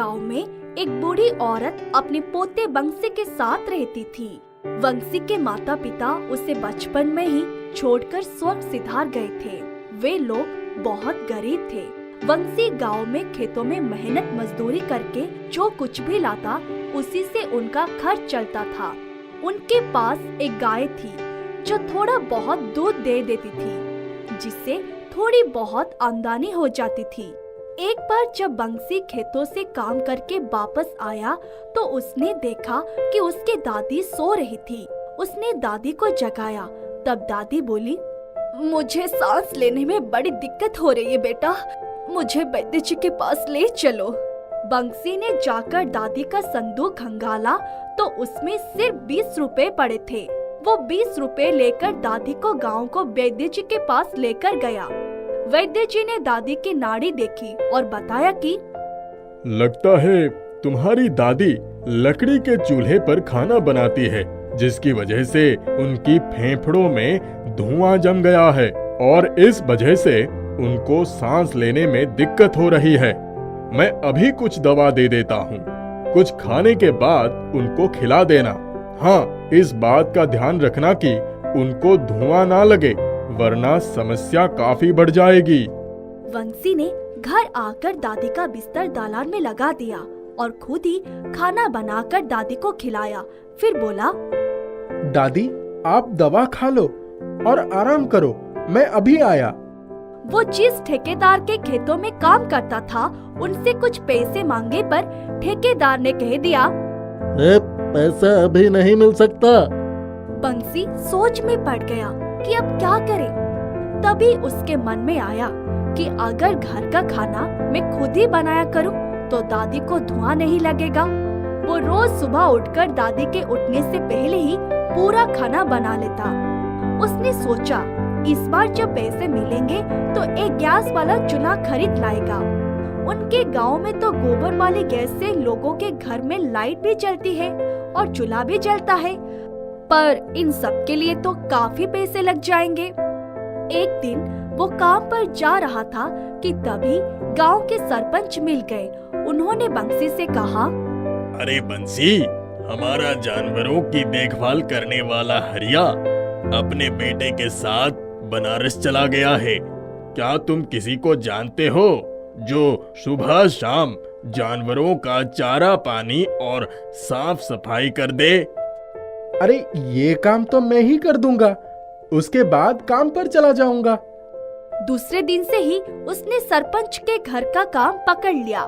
गांव में एक बूढ़ी औरत अपने पोते बंसी के साथ रहती थी। बंसी के माता पिता उसे बचपन में ही छोड़कर स्वर्ग सिधार गए थे। वे लोग बहुत गरीब थे। बंसी गांव में खेतों में मेहनत मजदूरी करके जो कुछ भी लाता उसी से उनका खर्च चलता था। उनके पास एक गाय थी जो थोड़ा बहुत दूध दे देती थी, जिससे थोड़ी बहुत आमदनी हो जाती थी। एक बार जब बंसी खेतों से काम करके वापस आया तो उसने देखा कि उसकी दादी सो रही थी। उसने दादी को जगाया। तब दादी बोली, मुझे सांस लेने में बड़ी दिक्कत हो रही है बेटा, मुझे वैद्य जी के पास ले चलो। बंसी ने जाकर दादी का संदूक खंगाला तो उसमें सिर्फ 20 रुपए पड़े थे। वो 20 रुपए लेकर दादी को गांव को वैद्य जी के पास लेकर गया। वैद्य जी ने दादी की नाड़ी देखी और बताया कि लगता है तुम्हारी दादी लकड़ी के चूल्हे पर खाना बनाती है, जिसकी वजह से उनकी फेफड़ों में धुआं जम गया है और इस वजह से उनको सांस लेने में दिक्कत हो रही है। मैं अभी कुछ दवा दे देता हूँ, कुछ खाने के बाद उनको खिला देना। हाँ, इस बात का ध्यान रखना कि उनको धुआं ना लगे, वरना समस्या काफी बढ़ जाएगी। बंसी ने घर आकर दादी का बिस्तर दालान में लगा दिया और खुद ही खाना बनाकर दादी को खिलाया। फिर बोला, दादी आप दवा खा लो और आराम करो, मैं अभी आया। वो जिस ठेकेदार के खेतों में काम करता था उनसे कुछ पैसे मांगे पर ठेकेदार ने कह दिया, पैसा अभी नहीं मिल सकता। बंसी सोच में पड़ गया कि अब क्या करे। तभी उसके मन में आया कि अगर घर का खाना मैं खुद ही बनाया करूं तो दादी को धुआं नहीं लगेगा। वो रोज सुबह उठकर दादी के उठने से पहले ही पूरा खाना बना लेता। उसने सोचा इस बार जब पैसे मिलेंगे तो एक गैस वाला चूल्हा खरीद लाएगा। उनके गांव में तो गोबर वाली गैस से लोगों के घर में लाइट भी जलती है और चूल्हा भी जलता है, पर इन सब के लिए तो काफी पैसे लग जाएंगे। एक दिन वो काम पर जा रहा था कि तभी गांव के सरपंच मिल गए। उन्होंने बंसी से कहा, अरे बंसी, हमारा जानवरों की देखभाल करने वाला हरिया अपने बेटे के साथ बनारस चला गया है। क्या तुम किसी को जानते हो जो सुबह शाम जानवरों का चारा पानी और साफ सफाई कर दे? अरे ये काम तो मैं ही कर दूंगा, उसके बाद काम पर चला जाऊंगा। दूसरे दिन से ही उसने सरपंच के घर का काम पकड़ लिया।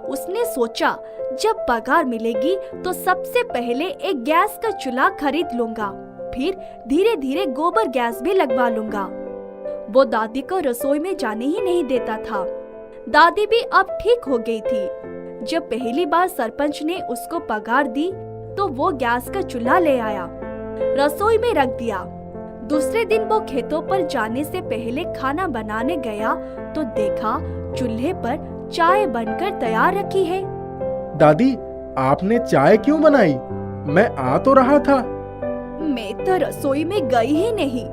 उसने सोचा जब पगार मिलेगी तो सबसे पहले एक गैस का चूल्हा खरीद लूंगा, फिर धीरे धीरे गोबर गैस भी लगवा लूंगा। वो दादी को रसोई में जाने ही नहीं देता था। दादी भी अब ठीक हो गई थी। जब पहली बार सरपंच ने उसको पगार दी तो वो गैस का चूल्हा ले आया, रसोई में रख दिया। दूसरे दिन वो खेतों पर जाने से पहले खाना बनाने गया तो देखा चूल्हे पर चाय बनकर तैयार रखी है। दादी आपने चाय क्यों बनाई? मैं आ तो रहा था। मैं तो रसोई में गई ही नहीं।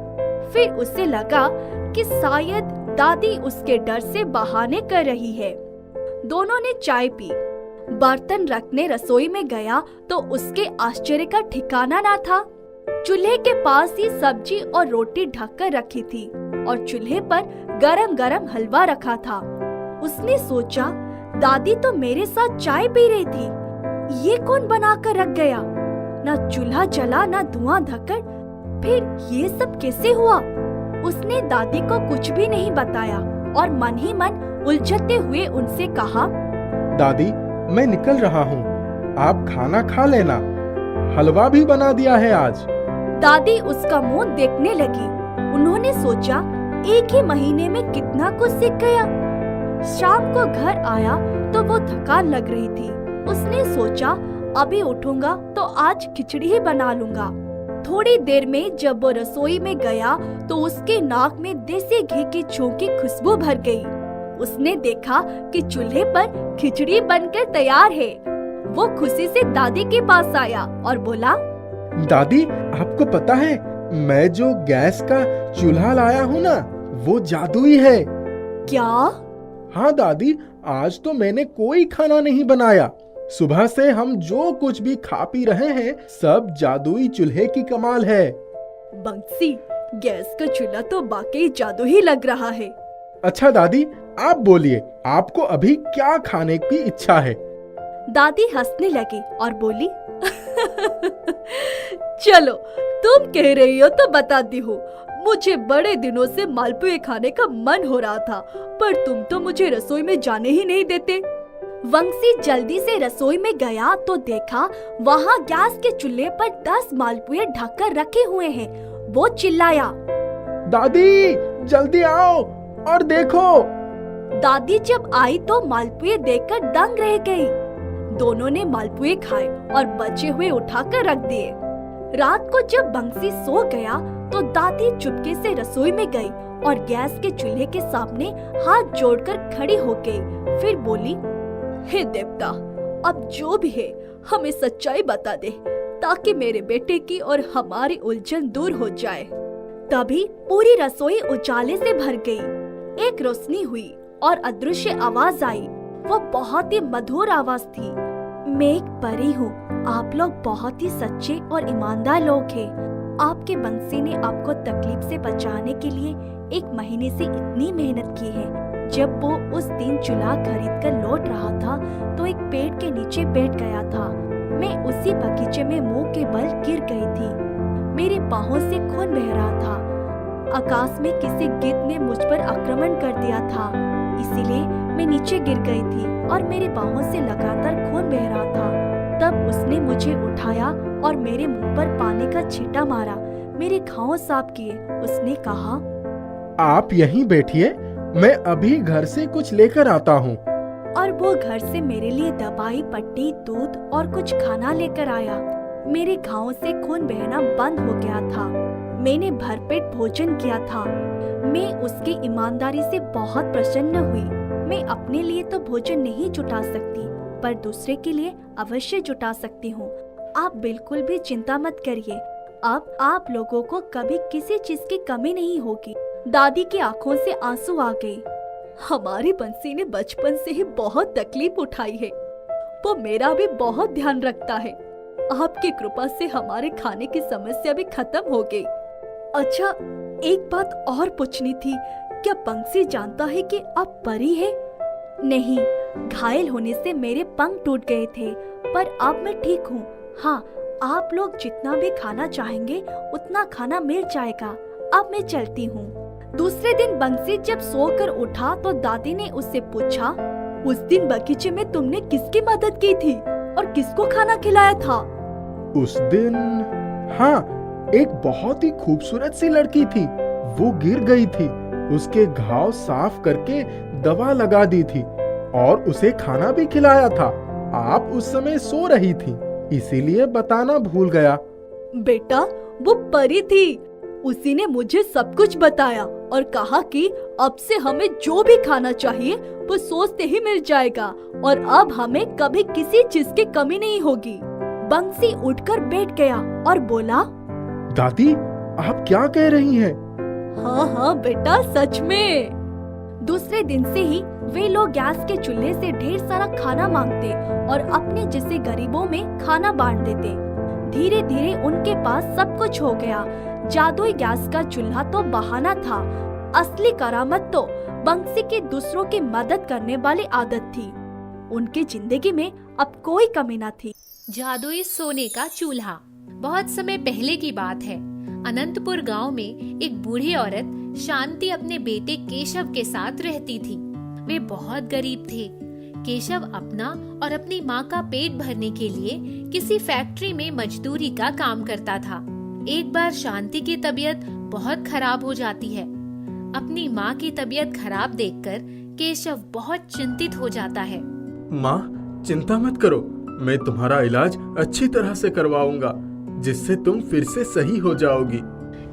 फिर उसे लगा कि शायद दादी उसके डर से बहाने कर रही है। दोनों ने चाय पी। बर्तन रखने रसोई में गया तो उसके आश्चर्य का ठिकाना ना था। चूल्हे के पास ही सब्जी और रोटी ढककर रखी थी और चूल्हे पर गरम गरम हलवा रखा था। उसने सोचा दादी तो मेरे साथ चाय पी रही थी, ये कौन बनाकर रख गया? ना चूल्हा जला ना धुआं धक्कर, फिर ये सब कैसे हुआ? उसने दादी को कुछ भी नहीं बताया और मन ही मन उलझते हुए उनसे कहा, दादी मैं निकल रहा हूँ, आप खाना खा लेना, हलवा भी बना दिया है आज। दादी उसका मुंह देखने लगी। उन्होंने सोचा एक ही महीने में कितना कुछ सीख गया। शाम को घर आया तो वो थकान लग रही थी। उसने सोचा अभी उठूंगा तो आज खिचड़ी ही बना लूंगा। थोड़ी देर में जब वो रसोई में गया तो उसके नाक में देसी घी की छोंकी खुशबू भर गई। उसने देखा कि चूल्हे पर खिचड़ी बनकर तैयार है। वो खुशी से दादी के पास आया और बोला, दादी आपको पता है मैं जो गैस का चूल्हा लाया हूँ ना, वो जादुई है। क्या? हाँ दादी, आज तो मैंने कोई खाना नहीं बनाया। सुबह से हम जो कुछ भी खा पी रहे हैं सब जादुई चूल्हे की कमाल है। बंसी, गैस का चूल्हा तो वाकई जादू ही लग रहा है। अच्छा दादी, आप बोलिए, आपको अभी क्या खाने की इच्छा है? दादी हंसने लगी और बोली, चलो तुम कह रही हो तो बताती हूँ। मुझे बड़े दिनों से मालपुए खाने का मन हो रहा था, पर तुम तो मुझे रसोई में जाने ही नहीं देते। वंशी जल्दी से रसोई में गया तो देखा वहाँ गैस के चूल्हे पर 10 मालपुए ढककर रखे हुए हैं। वो चिल्लाया, दादी जल्दी आओ और देखो। दादी जब आई तो मालपुए देखकर दंग रह गई। दोनों ने मालपुए खाए और बचे हुए उठाकर रख दिए। रात को जब बंसी सो गया तो दादी चुपके से रसोई में गई और गैस के चूल्हे के सामने हाथ जोड़कर खड़ी हो गई। फिर बोली, हे देवता, अब जो भी है हमें सच्चाई बता दे ताकि मेरे बेटे की और हमारी उलझन दूर हो जाए। तभी पूरी रसोई उजाले से भर गई। एक रोशनी हुई और अदृश्य आवाज आई। वो बहुत ही मधुर आवाज थी। मैं एक परी हूँ। आप लोग बहुत ही सच्चे और ईमानदार लोग हैं। आपके बंसी ने आपको तकलीफ से बचाने के लिए 1 महीने से इतनी मेहनत की है। जब वो उस दिन चूल्हा खरीद कर लौट रहा था तो एक पेड़ के नीचे बैठ गया था। मैं उसी बगीचे में मुंह के बल गिर गई थी। मेरे पाँवों से खून बह रहा था। आकाश में किसी गिद्ध ने मुझ पर आक्रमण कर दिया था, इसीलिए मैं नीचे गिर गई थी और मेरे बाहों से लगातार खून बह रहा था। तब उसने मुझे उठाया और मेरे मुंह पर पानी का छींटा मारा, मेरे घाव साफ किए। उसने कहा, आप यहीं बैठिए, मैं अभी घर से कुछ लेकर आता हूँ। और वो घर से मेरे लिए दवाई, पट्टी, दूध और कुछ खाना लेकर आया। मेरे घावों से खून बहना बंद हो गया था। मैंने भरपेट भोजन किया था। मैं उसकी ईमानदारी से बहुत प्रसन्न हुई। मैं अपने लिए तो भोजन नहीं जुटा सकती, पर दूसरे के लिए अवश्य जुटा सकती हूँ। आप बिल्कुल भी चिंता मत करिए। अब आप लोगों को कभी किसी चीज की कमी नहीं होगी। दादी की आंखों से आंसू आ गए। हमारी बंसी ने बचपन से ही बहुत तकलीफ उठाई है। वो मेरा भी बहुत ध्यान रखता है। आपकी कृपा से हमारे खाने की समस्या भी खत्म हो गई। अच्छा, एक बात और पूछनी थी। क्या बंसी जानता है कि आप परी है? नहीं, घायल होने से मेरे पंख टूट गए थे, पर अब मैं ठीक हूँ। हाँ, आप लोग जितना भी खाना चाहेंगे उतना खाना मिल जाएगा। अब मैं चलती हूँ। दूसरे दिन बंसी जब सोकर उठा तो दादी ने उससे पूछा, उस दिन बगीचे में तुमने किसकी मदद की थी और किसको खाना खिलाया था? उस दिन, हाँ, एक बहुत ही खूबसूरत सी लड़की थी। वो गिर गई थी। उसके घाव साफ करके दवा लगा दी थी और उसे खाना भी खिलाया था। आप उस समय सो रही थी, इसीलिए बताना भूल गया। बेटा, वो परी थी। उसी ने मुझे सब कुछ बताया और कहा कि अब से हमें जो भी खाना चाहिए वो सोचते ही मिल जाएगा और अब हमें कभी किसी चीज की कमी नहीं होगी। बंसी उठकर बैठ गया और बोला, दादी, आप क्या कह रही हैं? हाँ हाँ बेटा, सच में। दूसरे दिन से ही वे लोग गैस के चूल्हे से ढेर सारा खाना मांगते और अपने जैसे गरीबों में खाना बांट देते। धीरे धीरे उनके पास सब कुछ हो गया। जादुई गैस का चूल्हा तो बहाना था, असली करामत तो बंसी की दूसरों की मदद करने वाली आदत थी। उनकी जिंदगी में अब कोई कमी न थी। जादुई सोने का चूल्हा। बहुत समय पहले की बात है। अनंतपुर गांव में एक बूढ़ी औरत शांति अपने बेटे केशव के साथ रहती थी। वे बहुत गरीब थे। केशव अपना और अपनी माँ का पेट भरने के लिए किसी फैक्ट्री में मजदूरी का काम करता था। एक बार शांति की तबीयत बहुत खराब हो जाती है। अपनी माँ की तबीयत खराब देखकर केशव बहुत चिंतित हो जाता है। माँ, चिंता मत करो, मैं तुम्हारा इलाज अच्छी तरह से करवाऊंगा, जिससे तुम फिर से सही हो जाओगी।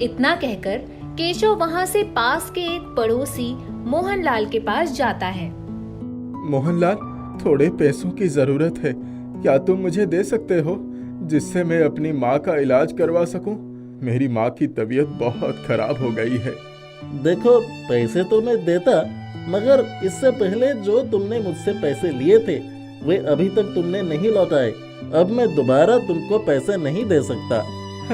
इतना कहकर केशव वहाँ से पास के एक पड़ोसी मोहनलाल के पास जाता है। मोहनलाल, थोड़े पैसों की जरूरत है। क्या तुम मुझे दे सकते हो, जिससे मैं अपनी माँ का इलाज करवा सकूं? मेरी माँ की तबीयत बहुत खराब हो गई है। देखो, पैसे तो मैं देता, मगर इससे पहले जो तुमने मुझसे पैसे लिए थे वे अभी तक तुमने नहीं लौटाए। अब मैं दोबारा तुमको पैसे नहीं दे सकता।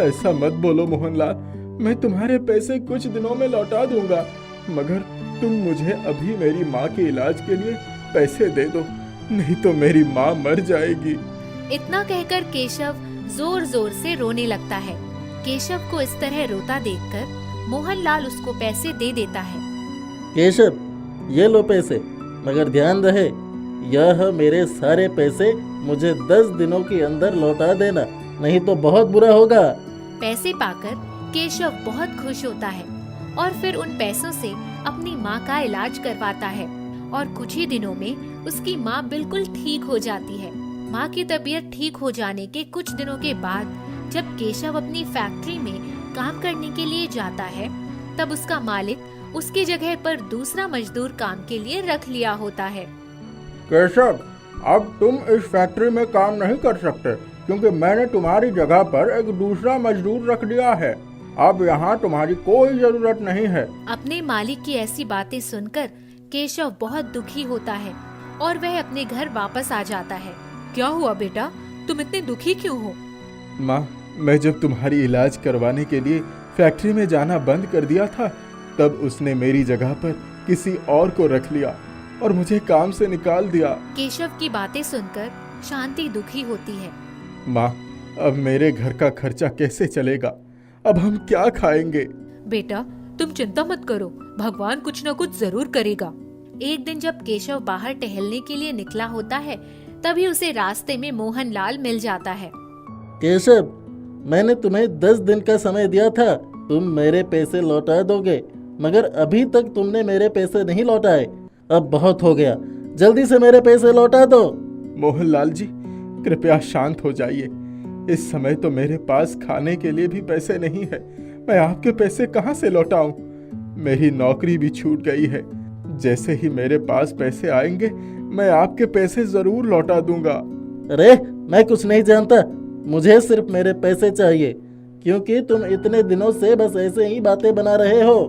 ऐसा मत बोलो मोहनलाल, मैं तुम्हारे पैसे कुछ दिनों में लौटा दूंगा, मगर तुम मुझे अभी मेरी माँ के इलाज के लिए पैसे दे दो, नहीं तो मेरी माँ मर जाएगी। इतना कहकर केशव जोर जोर से रोने लगता है। केशव को इस तरह रोता देखकर मोहनलाल उसको पैसे दे देता है। केशव, ये लो पैसे, मगर ध्यान रहे यह मेरे सारे पैसे मुझे 10 दिनों के अंदर लौटा देना, नहीं तो बहुत बुरा होगा। पैसे पाकर केशव बहुत खुश होता है और फिर उन पैसों से अपनी माँ का इलाज करवाता है और कुछ ही दिनों में उसकी माँ बिल्कुल ठीक हो जाती है। माँ की तबीयत ठीक हो जाने के कुछ दिनों के बाद जब केशव अपनी फैक्ट्री में काम करने के लिए जाता है, तब उसका मालिक उसकी जगह पर दूसरा मजदूर काम के लिए रख लिया होता है। केशव, अब तुम इस फैक्ट्री में काम नहीं कर सकते क्योंकि मैंने तुम्हारी जगह पर एक दूसरा मजदूर रख दिया है। अब यहाँ तुम्हारी कोई जरूरत नहीं है। अपने मालिक की ऐसी बातें सुनकर केशव बहुत दुखी होता है और वह अपने घर वापस आ जाता है। क्या हुआ बेटा, तुम इतने दुखी क्यों हो? माँ, मैं जब तुम्हारी इलाज करवाने के लिए फैक्ट्री में जाना बंद कर दिया था, तब उसने मेरी जगह पर किसी और को रख लिया और मुझे काम से निकाल दिया। केशव की बातें सुनकर शांति दुखी होती है। माँ, अब मेरे घर का खर्चा कैसे चलेगा? अब हम क्या खाएंगे? बेटा, तुम चिंता मत करो, भगवान कुछ न कुछ जरूर करेगा। एक दिन जब केशव बाहर टहलने के लिए निकला होता है, तभी उसे रास्ते में मोहनलाल मिल जाता है। केशव, मैंने तुम्हें 10 दिन का समय दिया था, तुम मेरे पैसे लौटा दोगे, मगर अभी तक तुमने मेरे पैसे नहीं लौटाए। अब बहुत हो गया, जल्दी से मेरे पैसे लौटा दो। मोहनलाल जी, कृपया शांत हो जाइए। इस समय तो मेरे पास खाने के लिए भी पैसे नहीं है। मैं आपके पैसे कहाँ से लौटाऊं? मेरी नौकरी भी छूट गई है। जैसे ही मेरे पास पैसे आएंगे, मैं आपके पैसे जरूर लौटा दूंगा। अरे, मैं कुछ नहीं जानता, मुझे सिर्फ मेरे पैसे चाहिए, क्योंकि तुम इतने दिनों से बस ऐसे ही बातें बना रहे हो।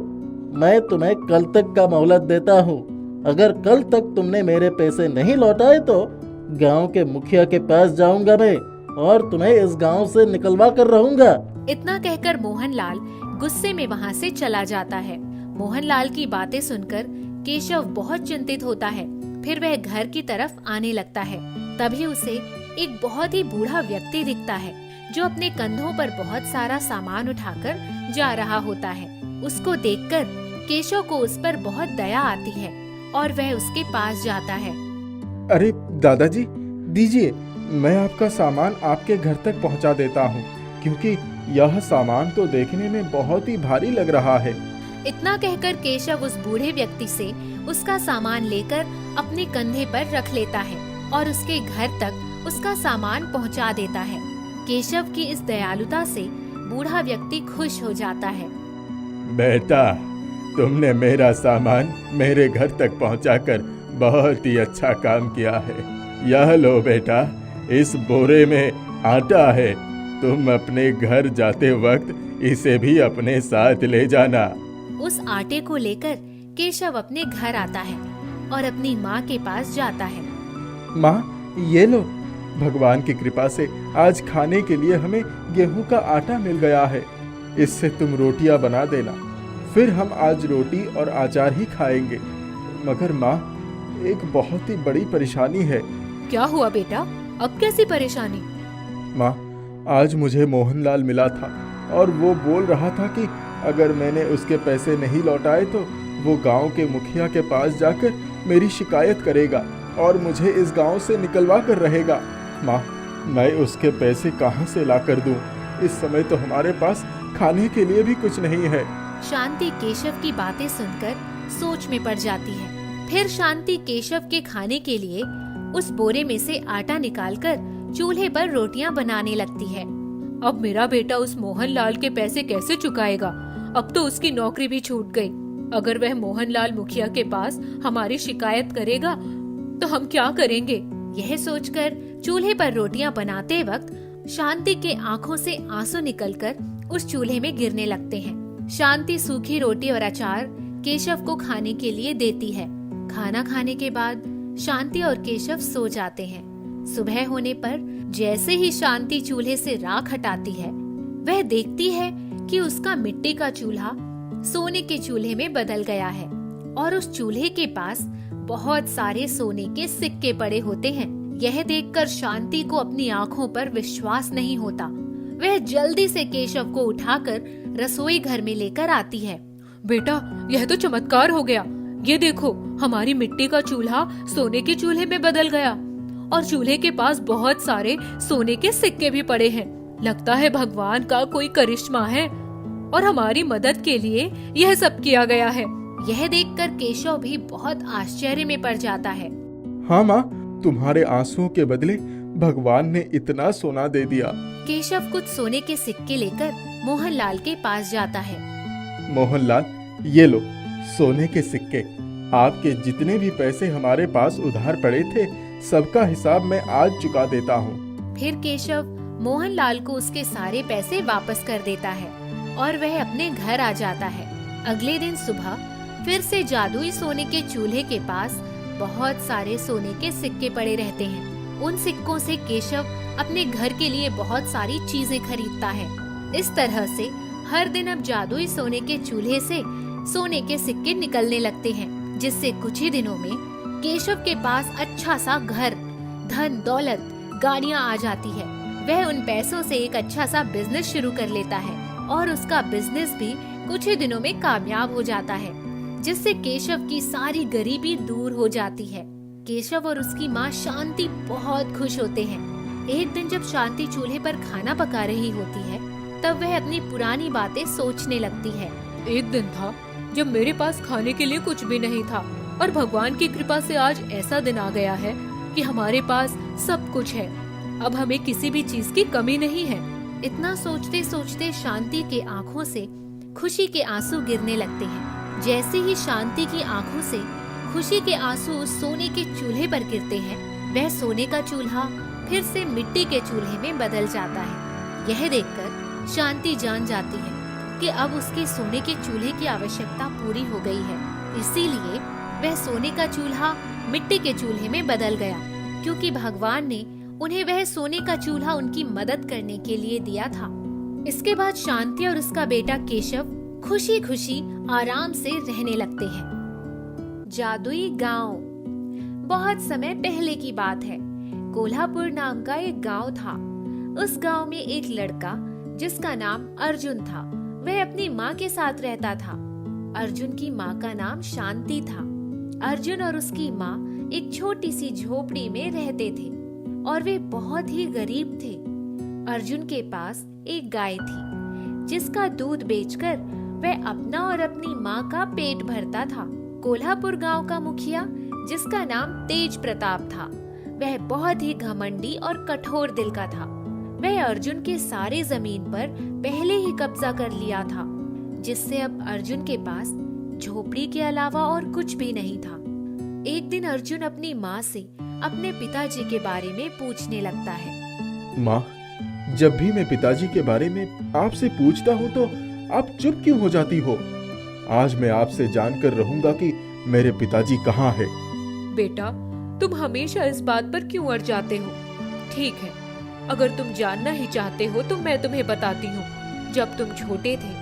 मैं तुम्हें कल तक का मोहलत देता हूँ। अगर कल तक तुमने मेरे पैसे नहीं लौटाए तो गांव के मुखिया के पास जाऊंगा मैं और तुम्हें इस गांव से निकलवा कर रहूंगा। इतना कहकर मोहनलाल गुस्से में वहाँ से चला जाता है। मोहनलाल की बातें सुनकर केशव बहुत चिंतित होता है। फिर वह घर की तरफ आने लगता है। तभी उसे एक बहुत ही बूढ़ा व्यक्ति दिखता है जो अपने कंधों पर बहुत सारा सामान उठाकर जा रहा होता है। उसको देखकर केशव को उस पर बहुत दया आती है और वह उसके पास जाता है। अरे दादाजी, दीजिए, मैं आपका सामान आपके घर तक पहुंचा देता हूं, क्योंकि यह सामान तो देखने में बहुत ही भारी लग रहा है। इतना कहकर केशव उस बूढ़े व्यक्ति से उसका सामान लेकर अपने कंधे पर रख लेता है और उसके घर तक उसका सामान पहुंचा देता है। केशव की इस दयालुता से बूढ़ा व्यक्ति खुश हो जाता है। बेटा, तुमने मेरा सामान मेरे घर तक पहुंचाकर बहुत ही अच्छा काम किया है। यह लो बेटा, इस बोरे में आटा है। तुम अपने घर जाते वक्त इसे भी अपने साथ ले जाना। उस आटे को लेकर केशव अपने घर आता है और अपनी माँ के पास जाता है। माँ, ये लो, भगवान की कृपा से आज खाने के लिए हमें गेहूं का आटा मिल गया है। इससे तुम रोटियां बना देना, फिर हम आज रोटी और अचार ही खाएंगे। मगर माँ, एक बहुत ही बड़ी परेशानी है। क्या हुआ बेटा, अब कैसी परेशानी? माँ, आज मुझे मोहनलाल मिला था और वो बोल रहा था कि अगर मैंने उसके पैसे नहीं लौटाए तो वो गांव के मुखिया के पास जाकर मेरी शिकायत करेगा और मुझे इस गांव से निकलवा कर रहेगा। माँ, मैं उसके पैसे कहाँ से ला कर दूँ? इस समय तो हमारे पास खाने के लिए भी कुछ नहीं है। शांति केशव की बातें सुनकर सोच में पड़ जाती है। फिर शांति केशव के खाने के लिए उस बोरे में से आटा निकालकर चूल्हे पर रोटियां बनाने लगती है। अब मेरा बेटा उस मोहनलाल के पैसे कैसे चुकाएगा? अब तो उसकी नौकरी भी छूट गई। अगर वह मोहनलाल मुखिया के पास हमारी शिकायत करेगा तो हम क्या करेंगे? यह सोचकर चूल्हे पर रोटियां बनाते वक्त शांति के आंखों से आंसू निकलकर उस चूल्हे में गिरने लगते हैं। शांति सूखी रोटी और अचार केशव को खाने के लिए देती है खाना खाने के बाद शांति और केशव सो जाते हैं। सुबह होने पर जैसे ही शांति चूल्हे से राख हटाती है, वह देखती है कि उसका मिट्टी का चूल्हा सोने के चूल्हे में बदल गया है और उस चूल्हे के पास बहुत सारे सोने के सिक्के पड़े होते हैं। यह देखकर शांति को अपनी आंखों पर विश्वास नहीं होता। वह जल्दी से केशव को उठाकर रसोई घर में लेकर आती है। बेटा, यह तो चमत्कार हो गया। ये देखो, हमारी मिट्टी का चूल्हा सोने के चूल्हे में बदल गया और चूल्हे के पास बहुत सारे सोने के सिक्के भी पड़े हैं। लगता है भगवान का कोई करिश्मा है और हमारी मदद के लिए यह सब किया गया है। यह देखकर केशव भी बहुत आश्चर्य में पड़ जाता है। हाँ माँ, तुम्हारे आंसुओं के बदले भगवान ने इतना सोना दे दिया। केशव कुछ सोने के सिक्के लेकर मोहनलाल के पास जाता है। मोहनलाल, ये लो सोने के सिक्के। आपके जितने भी पैसे हमारे पास उधार पड़े थे, सबका हिसाब मैं आज चुका देता हूँ। फिर केशव मोहनलाल को उसके सारे पैसे वापस कर देता है और वह अपने घर आ जाता है। अगले दिन सुबह फिर से जादुई सोने के चूल्हे के पास बहुत सारे सोने के सिक्के पड़े रहते हैं। उन सिक्कों से केशव अपने घर के लिए बहुत सारी चीजें खरीदता है। इस तरह से हर दिन अब जादुई सोने के चूल्हे से सोने के सिक्के निकलने लगते हैं, जिससे कुछ ही दिनों में केशव के पास अच्छा सा घर, धन दौलत, गाड़ियाँ आ जाती है। वह उन पैसों से एक अच्छा सा बिजनेस शुरू कर लेता है और उसका बिजनेस भी कुछ ही दिनों में कामयाब हो जाता है, जिससे केशव की सारी गरीबी दूर हो जाती है। केशव और उसकी माँ शांति बहुत खुश होते हैं। एक दिन जब शांति चूल्हे पर खाना पका रही होती है, तब वह अपनी पुरानी बातें सोचने लगती है। एक दिन था जब मेरे पास खाने के लिए कुछ भी नहीं था और भगवान की कृपा से आज ऐसा दिन आ गया है कि हमारे पास सब कुछ है। अब हमें किसी भी चीज की कमी नहीं है। इतना सोचते सोचते शांति के आँखों से खुशी के आंसू गिरने लगते हैं। जैसे ही शांति की आंखों से खुशी के आंसू उस सोने के चूल्हे पर गिरते हैं, वह सोने का चूल्हा फिर से मिट्टी के चूल्हे में बदल जाता है। यह देखकर शांति जान जाती है कि अब उसके सोने के चूल्हे की आवश्यकता पूरी हो गई है। इसीलिए वह सोने का चूल्हा मिट्टी के चूल्हे में बदल गया, क्योंकि भगवान ने उन्हें वह सोने का चूल्हा उनकी मदद करने के लिए दिया था। इसके बाद शांति और उसका बेटा केशव खुशी खुशी आराम से रहने लगते हैं। जादुई गांव। बहुत समय पहले की बात है। कोल्हापुर नाम का एक गांव था। उस गांव में एक लड़का जिसका नाम अर्जुन था, वह अपनी माँ के साथ रहता था। अर्जुन की माँ का नाम शांति था। अर्जुन और उसकी माँ एक छोटी सी झोपड़ी में रहते थे और वे बहुत ही गरीब थे। अर्जुन के पास एक गाय थी, जिसका दूध बेचकर वह अपना और अपनी माँ का पेट भरता था। कोल्हापुर गांव का मुखिया, जिसका नाम तेज प्रताप था, वह बहुत ही घमंडी और कठोर दिल का था। वह अर्जुन के सारे जमीन पर पहले ही कब्जा कर लिया था, जिससे अब अर्जुन के पास झोपड़ी के अलावा और कुछ भी नहीं था। एक दिन अर्जुन अपनी माँ से अपने पिताजी के बारे में पूछने लगता है। माँ, जब भी मैं पिताजी के बारे में आपसे पूछता हूँ तो आप चुप क्यों हो जाती हो? आज मैं आपसे जानकर रहूंगा कि मेरे पिताजी कहाँ है। बेटा, तुम हमेशा इस बात पर क्यों अड़ जाते हो? ठीक है, अगर तुम जानना ही चाहते हो तो मैं तुम्हें बताती हूँ। जब तुम छोटे थे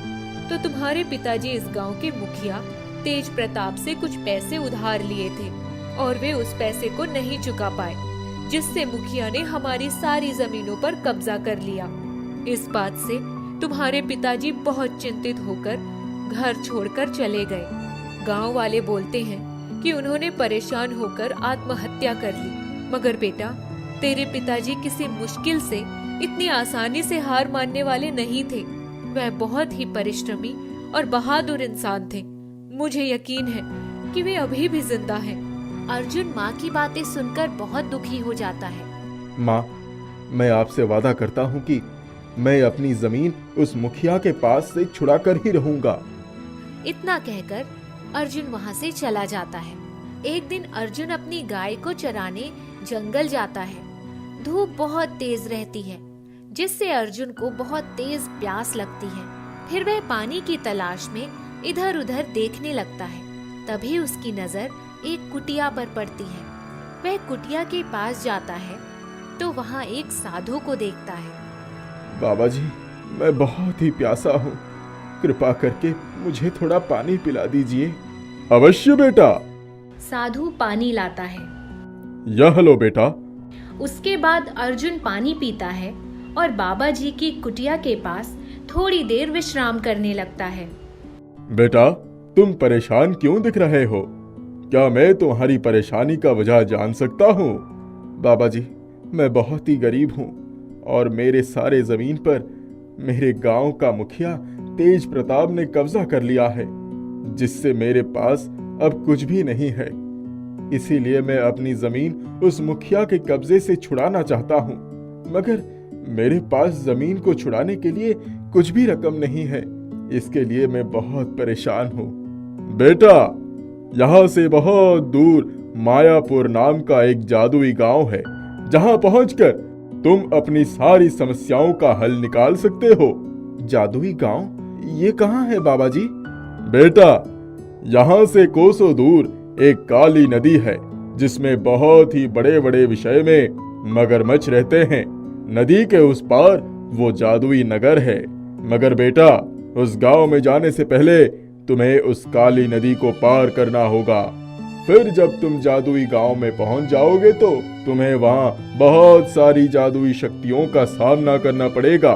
तो तुम्हारे पिताजी इस गांव के मुखिया तेज प्रताप से कुछ पैसे उधार लिए थे और वे उस पैसे को नहीं चुका पाए, जिससे मुखिया ने हमारी सारी जमीनों पर कब्जा कर लिया। इस बात से तुम्हारे पिताजी बहुत चिंतित होकर घर छोड़कर चले गए। गांव वाले बोलते हैं कि उन्होंने परेशान होकर आत्महत्या कर ली। मगर बेटा, तेरे पिताजी किसी मुश्किल से इतनी आसानी से हार मानने वाले नहीं थे। वह बहुत ही परिश्रमी और बहादुर इंसान थे। मुझे यकीन है कि वे अभी भी जिंदा हैं। अर्जुन माँ की बातें सुनकर बहुत दुखी हो जाता है। माँ, मैं आपसे वादा करता हूँ कि मैं अपनी जमीन उस मुखिया के पास से छुड़ा कर ही रहूंगा। इतना कहकर अर्जुन वहाँ से चला जाता है। एक दिन अर्जुन अपनी गाय को चराने जंगल जाता है। धूप बहुत तेज रहती है, जिससे अर्जुन को बहुत तेज प्यास लगती है। फिर वह पानी की तलाश में इधर उधर देखने लगता है। तभी उसकी नजर एक कुटिया पर पड़ती है। वह कुटिया के पास जाता है तो वहाँ एक साधु को देखता है। बाबा जी, मैं बहुत ही प्यासा हूँ, कृपा करके मुझे थोड़ा पानी पिला दीजिए। अवश्य बेटा, साधु पानी लाता है। यह लो बेटा। उसके बाद अर्जुन पानी पीता है और बाबा जी की कुटिया के पास थोड़ी देर विश्राम करने लगता है। बेटा, तुम परेशान क्यों दिख रहे हो? क्या मैं तुम्हारी परेशानी का वजह जान सकता हूँ? बाबा जी, मैं बहुत ही गरीब हूँ और मेरे सारे जमीन पर मेरे गांव का मुखिया तेज प्रताप ने कब्जा कर लिया है, जिससे मेरे पास अब कुछ भी नहीं है। इसीलिए मैं अपनी जमीन उस मुखिया के कब्जे से छुड़ाना चाहता हूँ, मगर मेरे पास जमीन को छुड़ाने के लिए कुछ भी रकम नहीं है। इसके लिए मैं बहुत परेशान हूँ। बेटा, यहाँ से बहुत दूर मायापुर नाम का एक जादुई गांव है, जहाँ पहुंचकर तुम अपनी सारी समस्याओं का हल निकाल सकते हो। जादुई गांव? ये कहाँ है बाबा जी? बेटा, यहाँ से कोसों दूर एक काली नदी है, जिसमें बहुत ही बड़े बड़े विषय में मगरमच्छ रहते हैं। नदी के उस पार वो जादुई नगर है। मगर बेटा, उस गांव में जाने से पहले तुम्हें उस काली नदी को पार करना होगा। फिर जब तुम जादुई गांव में पहुंच जाओगे तो तुम्हें वहां बहुत सारी जादुई शक्तियों का सामना करना पड़ेगा,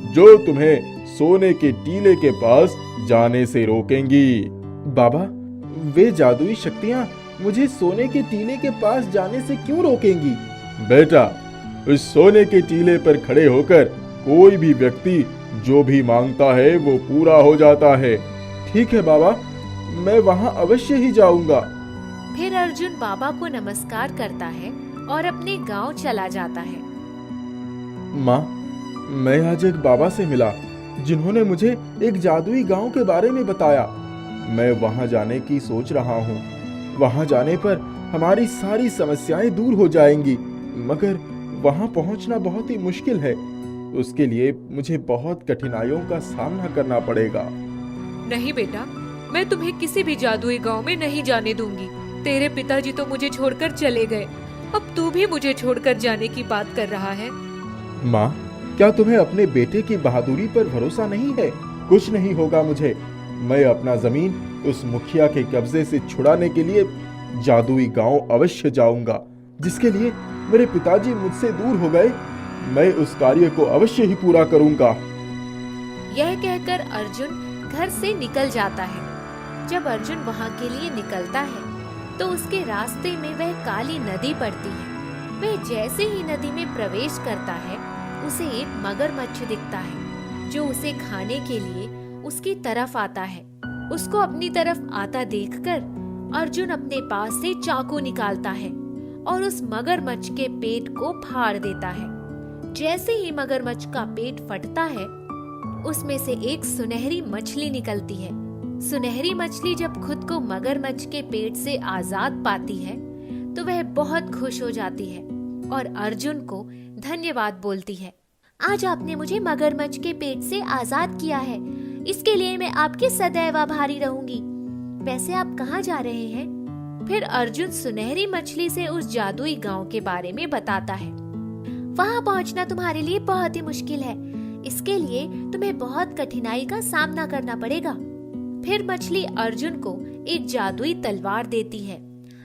जो तुम्हें सोने के टीले के पास जाने से रोकेंगी। बाबा, वे जादुई शक्तियाँ मुझे सोने के टीले के पास जाने से क्यों रोकेंगी? बेटा, उस सोने के टीले पर खड़े होकर कोई भी व्यक्ति जो भी मांगता है वो पूरा हो जाता है। ठीक है बाबा, मैं वहाँ अवश्य ही जाऊंगा। फिर अर्जुन बाबा को नमस्कार करता है और अपने गांव चला जाता है। माँ, मैं आज एक बाबा से मिला, जिन्होंने मुझे एक जादुई गांव के बारे में बताया। मैं वहां जाने की सोच रहा हूँ। वहां जाने पर हमारी सारी समस्याएं दूर हो जाएंगी, मगर वहां पहुंचना बहुत ही मुश्किल है। उसके लिए मुझे बहुत कठिनाइयों का सामना करना पड़ेगा। नहीं बेटा, मैं तुम्हें किसी भी जादुई गांव में नहीं जाने दूंगी। तेरे पिताजी तो मुझे छोड़कर चले गए, अब तू भी मुझे छोड़कर जाने की बात कर रहा है। माँ, क्या तुम्हें अपने बेटे की बहादुरी पर भरोसा नहीं है? कुछ नहीं होगा मुझे। मैं अपना जमीन उस मुखिया के कब्जे से छुड़ाने के लिए जादुई गांव अवश्य जाऊंगा, जिसके लिए मेरे पिताजी मुझसे दूर हो गए। मैं उस कार्य को अवश्य ही पूरा करूंगा। यह कहकर अर्जुन घर से निकल जाता है। जब अर्जुन वहाँ के लिए निकलता है तो उसके रास्ते में वह काली नदी पड़ती है। वह जैसे ही नदी में प्रवेश करता है, उसे एक मगरमच्छ दिखता है, जो उसे खाने के लिए उसकी तरफ आता है। उसको अपनी तरफ आता देखकर अर्जुन अपने पास से चाकू निकालता है और उस मगरमच्छ के पेट को फाड़ देता है। जैसे ही मगरमच्छ का पेट फटता है, उसमें से एक सुनहरी मछली निकलती है। सुनहरी मछली जब खुद को मगरमच्छ के पेट से आजाद पाती है तो वह बहुत खुश हो जाती है और अर्जुन को धन्यवाद बोलती है। आज आपने मुझे मगरमच्छ के पेट से आजाद किया है, इसके लिए मैं आपकी सदैव आभारी रहूंगी। वैसे आप कहाँ जा रहे हैं? फिर अर्जुन सुनहरी मछली से उस जादुई गांव के बारे में बताता है। वहाँ पहुँचना तुम्हारे लिए बहुत ही मुश्किल है, इसके लिए तुम्हें बहुत कठिनाई का सामना करना पड़ेगा। फिर मछली अर्जुन को एक जादुई तलवार देती है।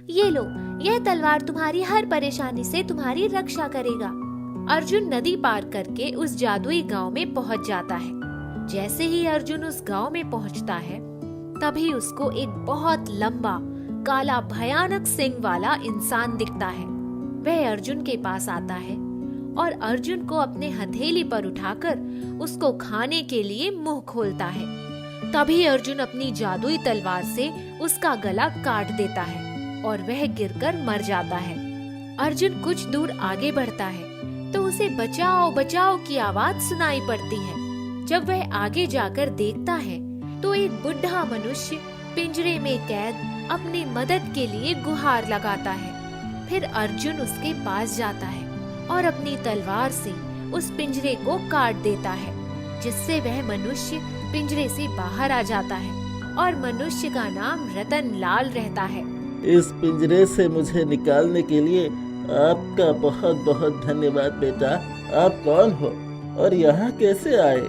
ये लो, यह तलवार तुम्हारी हर परेशानी से तुम्हारी रक्षा करेगा। अर्जुन नदी पार करके उस जादुई गांव में पहुंच जाता है। जैसे ही अर्जुन उस गांव में पहुंचता है, तभी उसको एक बहुत लंबा, काला, भयानक सींग वाला इंसान दिखता है। वह अर्जुन के पास आता है और अर्जुन को अपने हथेली पर उठाकर उसको खाने के लिए मुंह खोलता है। तभी अर्जुन अपनी जादुई तलवार से उसका गला काट देता है और वह गिरकर मर जाता है। अर्जुन कुछ दूर आगे बढ़ता है तो उसे बचाओ बचाओ की आवाज सुनाई पड़ती है। जब वह आगे जाकर देखता है तो एक बुढ़ा मनुष्य पिंजरे में कैद अपनी मदद के लिए गुहार लगाता है। फिर अर्जुन उसके पास जाता है और अपनी तलवार से उस पिंजरे को काट देता है, जिससे वह मनुष्य पिंजरे से बाहर आ जाता है और मनुष्य का नाम रतन लाल रहता है। इस पिंजरे से मुझे निकालने के लिए आपका बहुत बहुत धन्यवाद बेटा। आप कौन हो और यहाँ कैसे आए?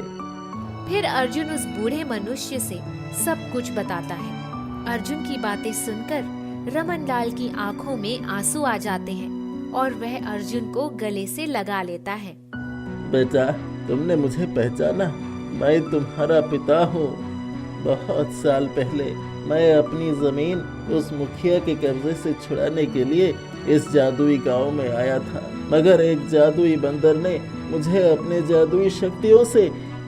फिर अर्जुन उस बूढ़े मनुष्य से सब कुछ बताता है। अर्जुन की बातें सुनकर रमनलाल की आंखों में आंसू आ जाते हैं और वह अर्जुन को गले से लगा लेता है। बेटा, तुमने मुझे पहचाना? मैं तुम्हारा पिता हूँ। बहुत साल पहले मैं अपनी जमीन उस मुखिया के कब्जे से छुड़ाने के लिए इस जादुई गांव में आया था, मगर एक जादुई बंदर ने मुझे अपने जादुई शक्तियों से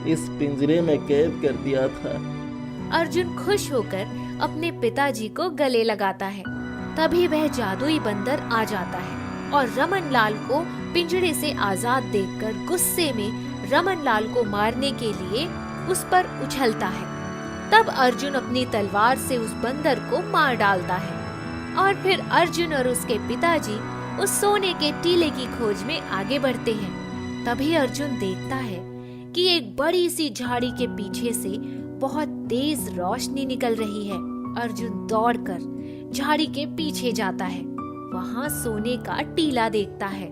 इस पिंजरे में कैद कर दिया था। अर्जुन खुश होकर अपने पिताजी को गले लगाता है। तभी वह जादुई बंदर आ जाता है और रमनलाल को पिंजरे से आजाद देखकर गुस्से में रमनलाल को मारने के लिए उस पर उछलता है। तब अर्जुन अपनी तलवार से उस बंदर को मार डालता है और फिर अर्जुन और उसके पिताजी उस सोने के टीले की खोज में आगे बढ़ते हैं। तभी अर्जुन देखता है कि एक बड़ी सी झाड़ी के पीछे से बहुत तेज रोशनी निकल रही है। अर्जुन दौड़कर झाड़ी के पीछे जाता है। वहाँ सोने का टीला देखता है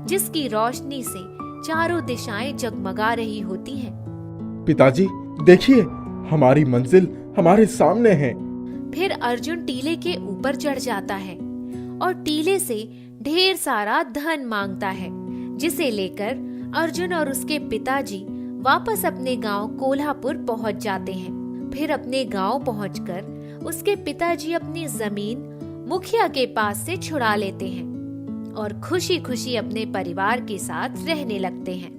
जिसकी रोशनी से चारों दिशाएं जगमगा रही होती हैं। पिताजी देखिए, हमारी मंजिल हमारे सामने है। फिर अर्जुन टीले के ऊपर चढ़ जाता है और टीले से ढेर सारा धन मांगता है, जिसे लेकर अर्जुन और उसके पिताजी वापस अपने गांव कोल्हापुर पहुंच जाते हैं। फिर अपने गांव पहुंचकर उसके पिताजी अपनी जमीन मुखिया के पास से छुड़ा लेते हैं और खुशी खुशी अपने परिवार के साथ रहने लगते हैं।